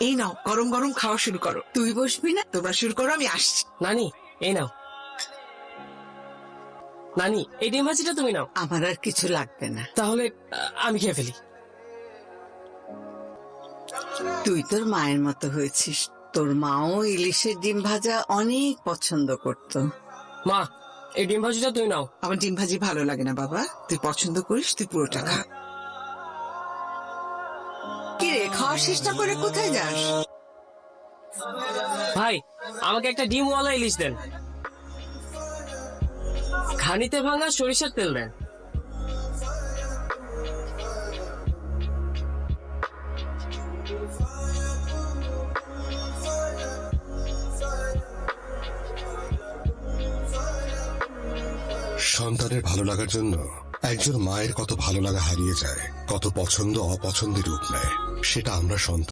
এই নাও, গরম গরম খাওয়া শুরু করো। তুই বসবি না? তোমরা শুরু করো, আমি আসছি। নানি এই নাও। নানি এই ডিম ভাজিটা তুমি নাও। আমার আর কিছু লাগবে না। তাহলে আমি খেয়ে ফেলি। তুই তোর মায়ের মতো হয়েছিস। তোর মাও ইলিশের ডিম ভাজা অনেক পছন্দ করত। মা এই ডিম ভাজিটা তুমি নাও। আমার ডিম ভাজি ভালো লাগে না বাবা, তুই পছন্দ করিস, তুই পুরোটা খা। কি রে, খাওয়া শেষ না করে কোথায় যাস? ভাই আমাকে একটা ডিমওয়ালা ইলিশ দেন, ঘানিতে ভাঙা সরিষার তেল দেন। সন্তানের ভালো লাগার জন্য একজন মায়ের কত ভালো লাগা হারিয়ে যায়, কত পছন্দ অপছন্দের রূপ নেয়, সেটা আমরা সন্তান